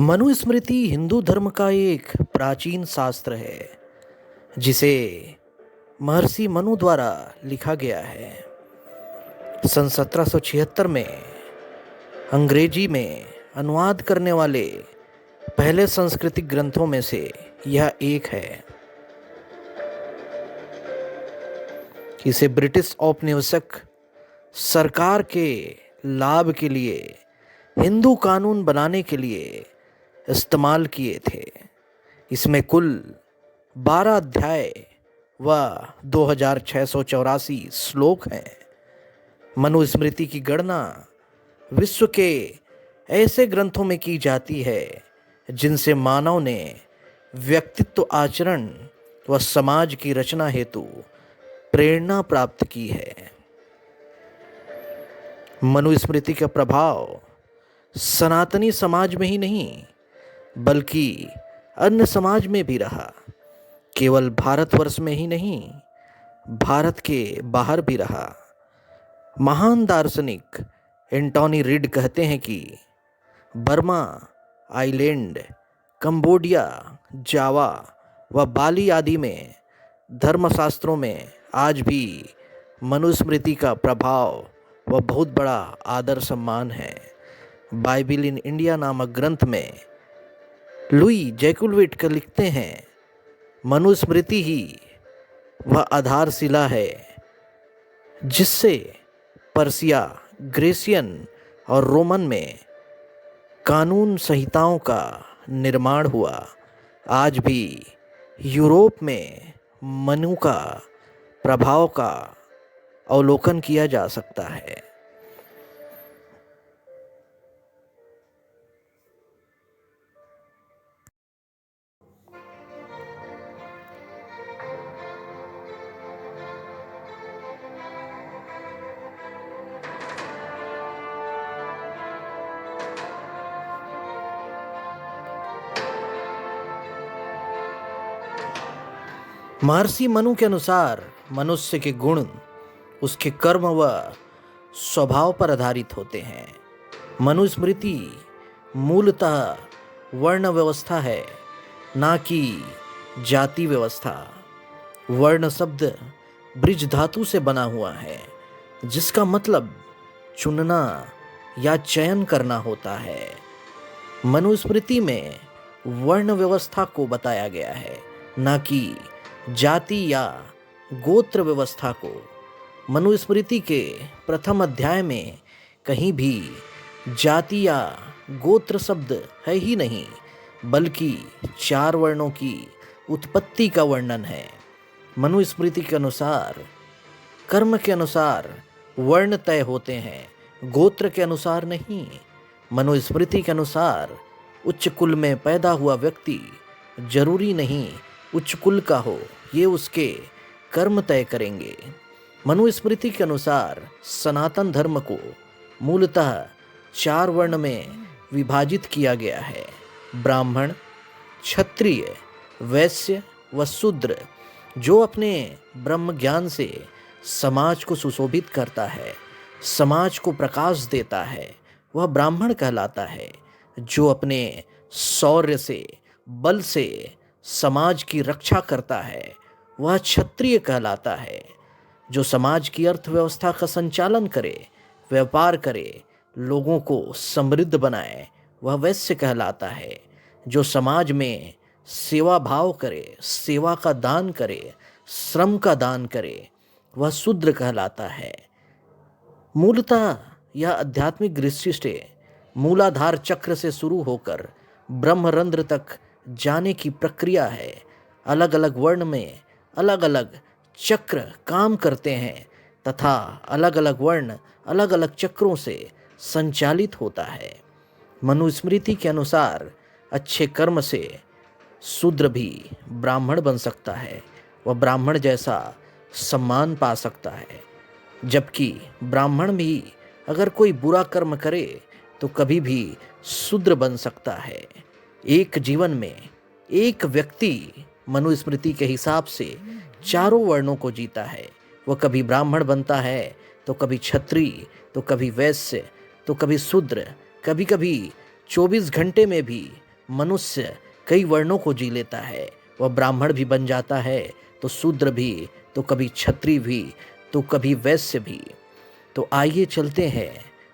मनुस्मृति हिंदू धर्म का एक प्राचीन शास्त्र है जिसे महर्षि मनु द्वारा लिखा गया है। सन 1776 में अंग्रेजी में अनुवाद करने वाले पहले सांस्कृतिक ग्रंथों में से यह एक है। इसे ब्रिटिश औपनिवेशिक सरकार के लाभ के लिए हिंदू कानून बनाने के लिए इस्तेमाल किए थे। इसमें कुल 12 अध्याय व 2684 श्लोक हैं। मनुस्मृति की गणना विश्व के ऐसे ग्रंथों में की जाती है जिनसे मानव ने व्यक्तित्व, आचरण व समाज की रचना हेतु प्रेरणा प्राप्त की है। मनुस्मृति का प्रभाव सनातनी समाज में ही नहीं बल्कि अन्य समाज में भी रहा। केवल भारतवर्ष में ही नहीं, भारत के बाहर भी रहा। महान दार्शनिक एंटोनी रीड कहते हैं कि बर्मा, आइलैंड, कंबोडिया, जावा व बाली आदि में धर्मशास्त्रों में आज भी मनुस्मृति का प्रभाव व बहुत बड़ा आदर सम्मान है। बाइबिल इन इंडिया नामक ग्रंथ में लुई जैकुलविट लिखते हैं, मनुस्मृति ही वह आधारशिला है जिससे पर्सिया, ग्रीसियन और रोमन में कानून संहिताओं का निर्माण हुआ। आज भी यूरोप में मनु का प्रभाव का अवलोकन किया जा सकता है। महर्षि मनु के अनुसार मनुष्य के गुण उसके कर्म व स्वभाव पर आधारित होते हैं। मनुस्मृति मूलतः वर्ण व्यवस्था है, ना कि जाति व्यवस्था। वर्ण शब्द ब्रिज धातु से बना हुआ है जिसका मतलब चुनना या चयन करना होता है। मनुस्मृति में वर्ण व्यवस्था को बताया गया है, ना कि जाति या गोत्र व्यवस्था को। मनुस्मृति के प्रथम अध्याय में कहीं भी जाति या गोत्र शब्द है ही नहीं, बल्कि 4 वर्णों की उत्पत्ति का वर्णन है। मनुस्मृति के अनुसार कर्म के अनुसार वर्ण तय होते हैं, गोत्र के अनुसार नहीं। मनुस्मृति के अनुसार उच्च कुल में पैदा हुआ व्यक्ति जरूरी नहीं उच्च कुल का हो, ये उसके कर्म तय करेंगे। मनुस्मृति के अनुसार सनातन धर्म को मूलतः 4 वर्ण में विभाजित किया गया है: ब्राह्मण, क्षत्रिय, वैश्य व शूद्र। जो अपने ब्रह्म ज्ञान से समाज को सुशोभित करता है, समाज को प्रकाश देता है, वह ब्राह्मण कहलाता है। जो अपने शौर्य से, बल से समाज की रक्षा करता है, वह क्षत्रिय कहलाता है। जो समाज की अर्थव्यवस्था का संचालन करे, व्यापार करे, लोगों को समृद्ध बनाए, वह वैश्य कहलाता है। जो समाज में सेवा भाव करे, सेवा का दान करे, श्रम का दान करे, वह शूद्र कहलाता है। मूलतः यह आध्यात्मिक दृष्टि से मूलाधार चक्र से शुरू होकर ब्रह्मरंध्र तक जाने की प्रक्रिया है। अलग अलग वर्ण में अलग अलग चक्र काम करते हैं तथा अलग अलग वर्ण अलग अलग चक्रों से संचालित होता है। मनुस्मृति के अनुसार अच्छे कर्म से शूद्र भी ब्राह्मण बन सकता है, वह ब्राह्मण जैसा सम्मान पा सकता है। जबकि ब्राह्मण भी अगर कोई बुरा कर्म करे तो कभी भी शूद्र बन सकता है। एक जीवन में एक व्यक्ति मनुस्मृति के हिसाब से 4 वर्णों को जीता है। वह कभी ब्राह्मण बनता है तो कभी क्षत्रिय, तो कभी वैश्य, तो कभी शूद्र, कभी कभी 24 घंटे में भी मनुष्य कई वर्णों को जी लेता है। वह ब्राह्मण भी बन जाता है, तो शूद्र भी, तो कभी क्षत्रिय भी, तो कभी वैश्य भी। तो आइए चलते हैं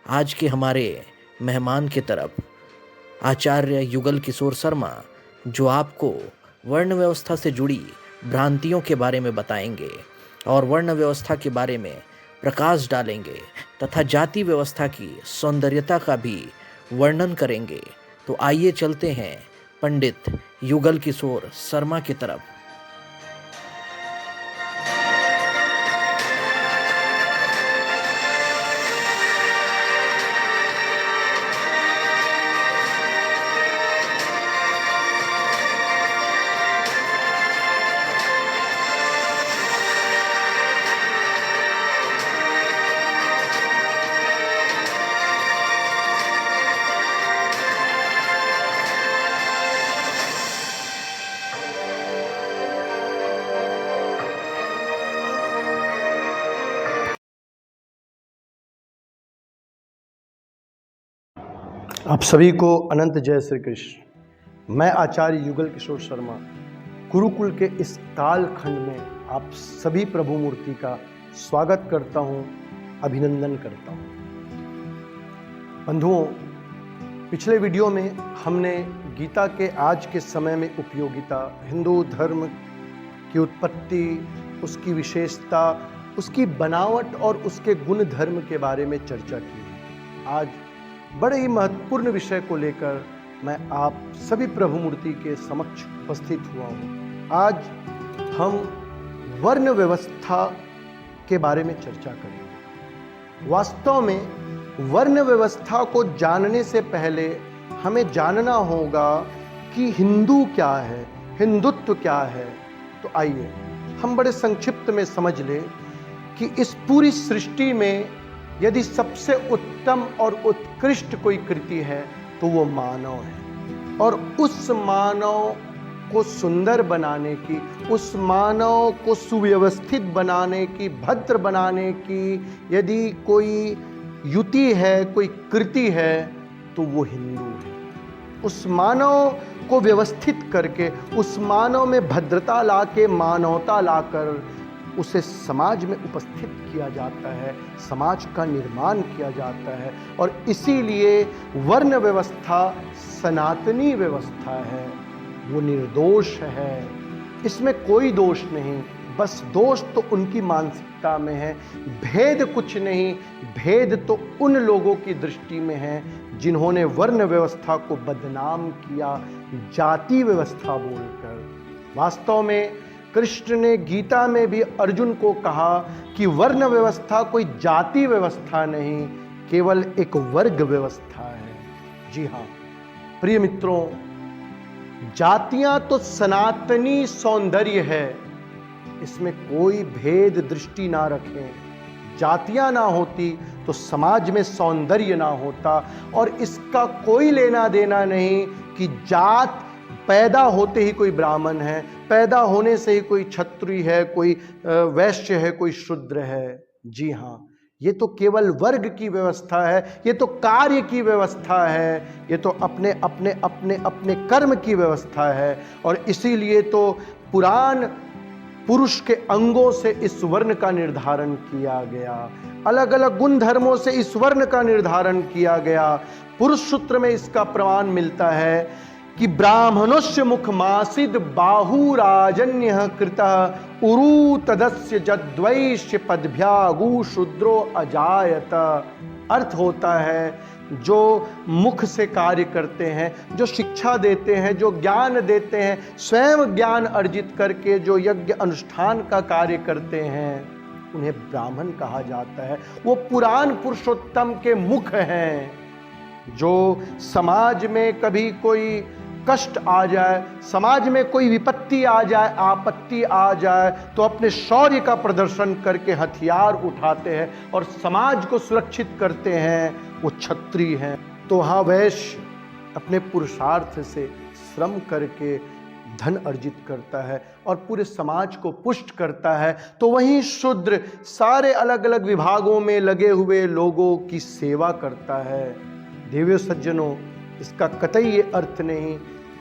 आज के हमारे मेहमान की तरफ, आचार्य युगल किशोर शर्मा, जो आपको वर्ण व्यवस्था से जुड़ी भ्रांतियों के बारे में बताएंगे और वर्ण व्यवस्था के बारे में प्रकाश डालेंगे तथा जाति व्यवस्था की सौंदर्यता का भी वर्णन करेंगे। तो आइए चलते हैं पंडित युगल किशोर शर्मा की तरफ। आप सभी को अनंत जय श्री कृष्ण। मैं आचार्य युगल किशोर शर्मा गुरुकुल के इस कालखंड में आप सभी प्रभु मूर्ति का स्वागत करता हूं, अभिनंदन करता हूं। बंधुओं, पिछले वीडियो में हमने गीता के आज के समय में उपयोगिता, हिंदू धर्म की उत्पत्ति, उसकी विशेषता, उसकी बनावट और उसके गुण धर्म के बारे में चर्चा की। आज बड़े ही महत्वपूर्ण विषय को लेकर मैं आप सभी प्रभु मूर्ति के समक्ष उपस्थित हुआ हूँ। आज हम वर्ण व्यवस्था के बारे में चर्चा करेंगे। वास्तव में वर्ण व्यवस्था को जानने से पहले हमें जानना होगा कि हिंदू क्या है, हिंदुत्व क्या है। तो आइए हम बड़े संक्षिप्त में समझ लें कि इस पूरी सृष्टि में यदि सबसे उत्तम और उत्कृष्ट कोई कृति है तो वो मानव है। और उस मानव को सुंदर बनाने की, उस मानव को सुव्यवस्थित बनाने की, भद्र बनाने की यदि कोई युति है, कोई कृति है, तो वो हिंदू है। उस मानव को व्यवस्थित करके, उस मानव में भद्रता लाके, मानवता लाकर उसे समाज में उपस्थित किया जाता है, समाज का निर्माण किया जाता है। और इसीलिए वर्ण व्यवस्था सनातनी व्यवस्था है, वो निर्दोष है, इसमें कोई दोष नहीं। बस दोष तो उनकी मानसिकता में है, भेद कुछ नहीं। भेद तो उन लोगों की दृष्टि में है जिन्होंने वर्ण व्यवस्था को बदनाम किया जाति व्यवस्था बोलकर। वास्तव में कृष्ण ने गीता में भी अर्जुन को कहा कि वर्ण व्यवस्था कोई जाति व्यवस्था नहीं, केवल एक वर्ग व्यवस्था है। जी हाँ प्रिय मित्रों, जातियां तो सनातनी सौंदर्य है, इसमें कोई भेद दृष्टि ना रखें। जातियां ना होती तो समाज में सौंदर्य ना होता। और इसका कोई लेना देना नहीं कि जात पैदा होते ही कोई ब्राह्मण है, पैदा होने से ही कोई क्षत्रिय है, कोई वैश्य है, कोई शूद्र है। जी हाँ, ये तो केवल वर्ग की व्यवस्था है, ये तो कार्य की व्यवस्था है, ये तो अपने अपने अपने अपने कर्म की व्यवस्था है। और इसीलिए तो पुराण पुरुष के अंगों से इस वर्ण का निर्धारण किया गया, अलग अलग गुण धर्मों से इस वर्ण का निर्धारण किया गया। पुरुष सूत्र में इसका प्रमाण मिलता है कि ब्राह्मणस्य मुखमासिद बाहुराजन्य कृतः उरु तदस्य जद्वैश्य पदभ्यागु शूद्रो अजायत। अर्थ होता है जो मुख से कार्य करते हैं, जो शिक्षा देते हैं, जो ज्ञान देते हैं, स्वयं ज्ञान अर्जित करके जो यज्ञ अनुष्ठान का कार्य करते हैं, उन्हें ब्राह्मण कहा जाता है। वो पुराण पुरुषोत्तम के मुख हैं। जो समाज में कभी कोई कष्ट आ जाए, समाज में कोई विपत्ति आ जाए, आपत्ति आ जाए, तो अपने शौर्य का प्रदर्शन करके हथियार उठाते हैं और समाज को सुरक्षित करते हैं, वो क्षत्रिय हैं। तो हाँ, वैश्य अपने पुरुषार्थ से श्रम करके धन अर्जित करता है और पूरे समाज को पुष्ट करता है। तो वहीं शूद्र सारे अलग अलग विभागों में लगे हुए लोगों की सेवा करता है। देवियों सज्जनों, इसका कतई ये अर्थ नहीं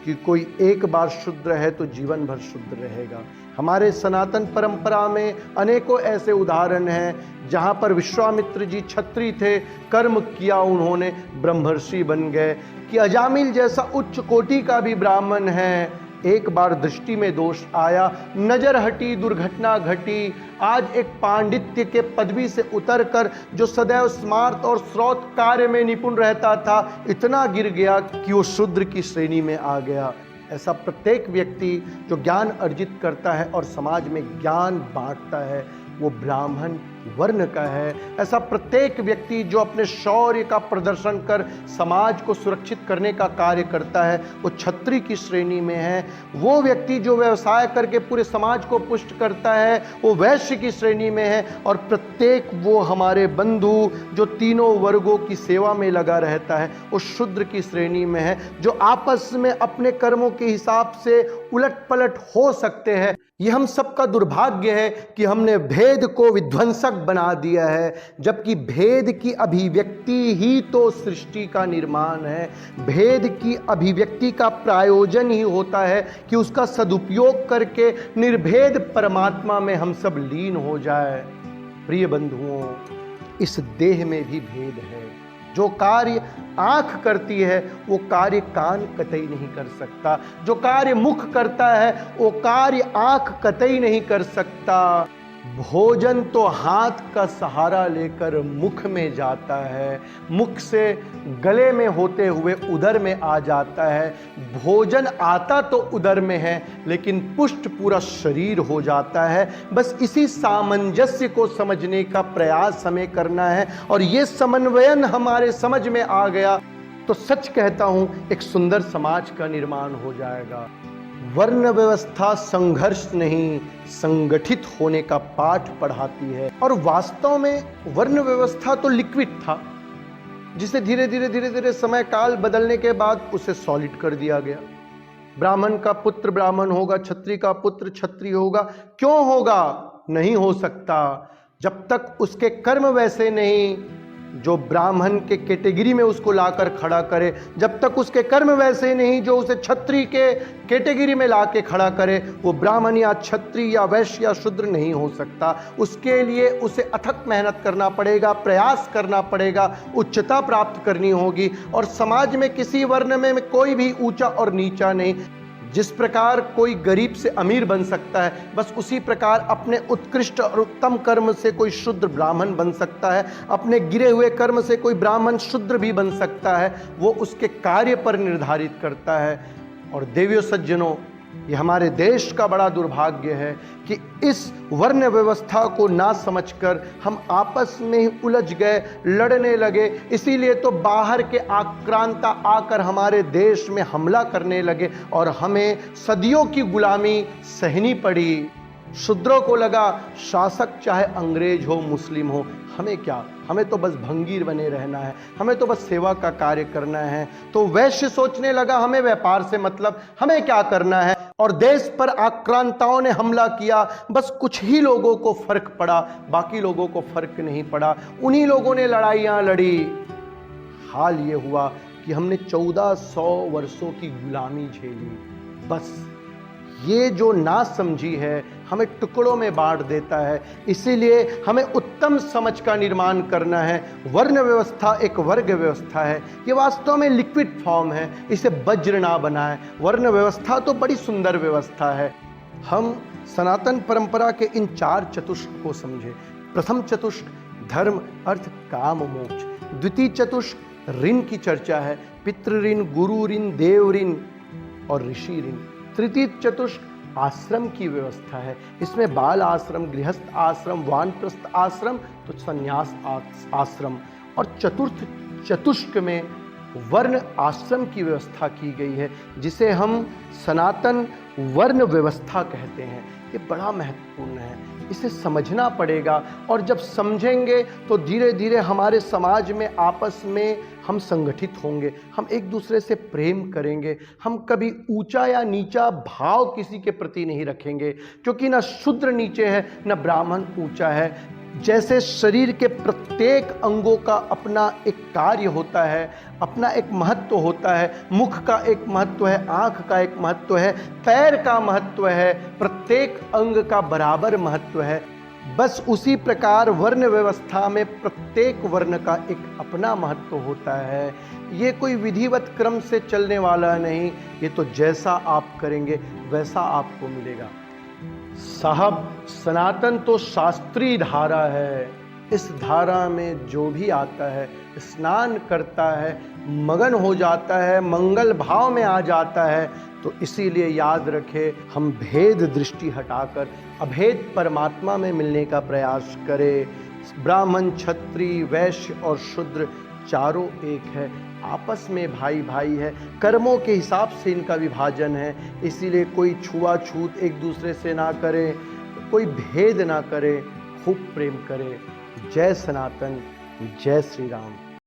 कि कोई एक बार शूद्र है तो जीवन भर शूद्र रहेगा। हमारे सनातन परंपरा में अनेकों ऐसे उदाहरण हैं जहाँ पर विश्वामित्र जी क्षत्रिय थे, कर्म किया उन्होंने, ब्रह्मर्षि बन गए। कि अजामिल जैसा उच्च कोटि का भी ब्राह्मण है, एक बार दृष्टि में दोष आया, नजर हटी, दुर्घटना घटी, आज एक पांडित्य के पदवी से उतरकर जो सदैव स्मार्त और स्रोत कार्य में निपुण रहता था, इतना गिर गया कि वो शूद्र की श्रेणी में आ गया। ऐसा प्रत्येक व्यक्ति जो ज्ञान अर्जित करता है और समाज में ज्ञान बांटता है, वो ब्राह्मण वर्ण का है। ऐसा प्रत्येक व्यक्ति जो अपने शौर्य का प्रदर्शन कर समाज को सुरक्षित करने का कार्य करता है, वो क्षत्रिय की श्रेणी में है। वो व्यक्ति जो व्यवसाय करके पूरे समाज को पुष्ट करता है, वो वैश्य की श्रेणी में है। और प्रत्येक वो हमारे बंधु जो तीनों वर्गों की सेवा में लगा रहता है, वो शूद्र की श्रेणी में है, जो आपस में अपने कर्मों के हिसाब से उलट पलट हो सकते हैं। ये हम सबका दुर्भाग्य है कि हमने भेद को विध्वंसक बना दिया है, जबकि भेद की अभिव्यक्ति ही तो सृष्टि का निर्माण है। भेद की अभिव्यक्ति का प्रायोजन ही होता है कि उसका सदुपयोग करके निर्भेद परमात्मा में हम सब लीन हो जाए। प्रिय बंधुओं, इस देह में भी भेद है। जो कार्य आंख करती है वो कार्य कान कतई नहीं कर सकता, जो कार्य मुख करता है वो कार्य आंख कतई नहीं कर सकता। भोजन तो हाथ का सहारा लेकर मुख में जाता है, मुख से गले में होते हुए उदर में आ जाता है। भोजन आता तो उदर में है, लेकिन पुष्ट पूरा शरीर हो जाता है। बस इसी सामंजस्य को समझने का प्रयास हमें करना है, और ये समन्वयन हमारे समझ में आ गया तो सच कहता हूं, एक सुंदर समाज का निर्माण हो जाएगा। वर्ण व्यवस्था संघर्ष नहीं, संगठित होने का पाठ पढ़ाती है। और वास्तव में वर्ण व्यवस्था तो लिक्विड था, जिसे धीरे धीरे समय काल बदलने के बाद उसे सॉलिड कर दिया गया। ब्राह्मण का पुत्र ब्राह्मण होगा, क्षत्रिय का पुत्र क्षत्रिय होगा। क्यों होगा? नहीं हो सकता जब तक उसके कर्म वैसे नहीं जो ब्राह्मण के कैटेगरी में उसको लाकर खड़ा करे, जब तक उसके कर्म वैसे नहीं जो उसे क्षत्रिय के कैटेगरी में लाके खड़ा करे, वो ब्राह्मण या क्षत्रिय या वैश्य या शूद्र नहीं हो सकता। उसके लिए उसे अथक मेहनत करना पड़ेगा, प्रयास करना पड़ेगा, उच्चता प्राप्त करनी होगी। और समाज में किसी वर्ण में कोई भी ऊंचा और नीचा नहीं। जिस प्रकार कोई गरीब से अमीर बन सकता है, बस उसी प्रकार अपने उत्कृष्ट और उत्तम कर्म से कोई शुद्र ब्राह्मण बन सकता है। अपने गिरे हुए कर्म से कोई ब्राह्मण शूद्र भी बन सकता है। वो उसके कार्य पर निर्धारित करता है। और देवियों सज्जनों, ये हमारे देश का बड़ा दुर्भाग्य है कि इस वर्ण व्यवस्था को ना समझकर हम आपस में ही उलझ गए, लड़ने लगे। इसीलिए तो बाहर के आक्रांता आकर हमारे देश में हमला करने लगे और हमें सदियों की गुलामी सहनी पड़ी। शूद्रों को लगा शासक चाहे अंग्रेज हो, मुस्लिम हो, हमें क्या, हमें तो बस भंगीर बने रहना है, हमें तो बस सेवा का कार्य करना है। तो वैश्य सोचने लगा हमें व्यापार से मतलब, हमें क्या करना है। और देश पर आक्रांताओं ने हमला किया, बस कुछ ही लोगों को फर्क पड़ा, बाकी लोगों को फर्क नहीं पड़ा। उन्हीं लोगों ने लड़ाइयाँ लड़ी। हाल ये हुआ कि हमने 1400 वर्षों की गुलामी झेली। बस ये जो ना समझी है हमें टुकड़ों में बांट देता है। इसीलिए हमें उत्तम समझ का निर्माण करना है। वर्ण व्यवस्था एक वर्ग व्यवस्था है, ये वास्तव में लिक्विड फॉर्म है, इसे वज्र ना बनाए। वर्ण व्यवस्था तो बड़ी सुंदर व्यवस्था है। हम सनातन परंपरा के इन 4 चतुष्क को समझे। प्रथम चतुष्क धर्म अर्थ काम मोक्ष। द्वितीय चतुष्क ऋण की चर्चा है, पितृ ऋण, गुरु ऋण, देव ऋण और ऋषि ऋण। तृतीय चतुष्क आश्रम की व्यवस्था है, इसमें बाल आश्रम, गृहस्थ आश्रम, वानप्रस्थ आश्रम तो संन्यास आश्रम। और चतुर्थ चतुष्क में वर्ण आश्रम की व्यवस्था की गई है, जिसे हम सनातन वर्ण व्यवस्था कहते हैं। ये बड़ा महत्वपूर्ण है, इसे समझना पड़ेगा। और जब समझेंगे तो धीरे धीरे हमारे समाज में आपस में हम संगठित होंगे, हम एक दूसरे से प्रेम करेंगे, हम कभी ऊंचा या नीचा भाव किसी के प्रति नहीं रखेंगे, क्योंकि ना शूद्र नीचे है ना ब्राह्मण ऊंचा है। जैसे शरीर के प्रत्येक अंगों का अपना एक कार्य होता है, अपना एक महत्व होता है, मुख का एक महत्व है, आँख का एक महत्व है, पैर का महत्व है, प्रत्येक अंग का बराबर महत्व है, बस उसी प्रकार वर्ण व्यवस्था में प्रत्येक वर्ण का एक अपना महत्व होता है। ये कोई विधिवत क्रम से चलने वाला नहीं, ये तो जैसा आप करेंगे वैसा आपको मिलेगा। साहब, सनातन तो शास्त्रीय धारा है। इस धारा में जो भी आता है स्नान करता है, मगन हो जाता है, मंगल भाव में आ जाता है। तो इसीलिए याद रखें, हम भेद दृष्टि हटाकर अभेद परमात्मा में मिलने का प्रयास करें। ब्राह्मण, क्षत्रिय, वैश्य और शूद्र चारों एक है, आपस में भाई भाई है, कर्मों के हिसाब से इनका विभाजन है। इसीलिए कोई छुआछूत एक दूसरे से ना करे, कोई भेद ना करे, खूब प्रेम करे। जय सनातन, जय श्री राम।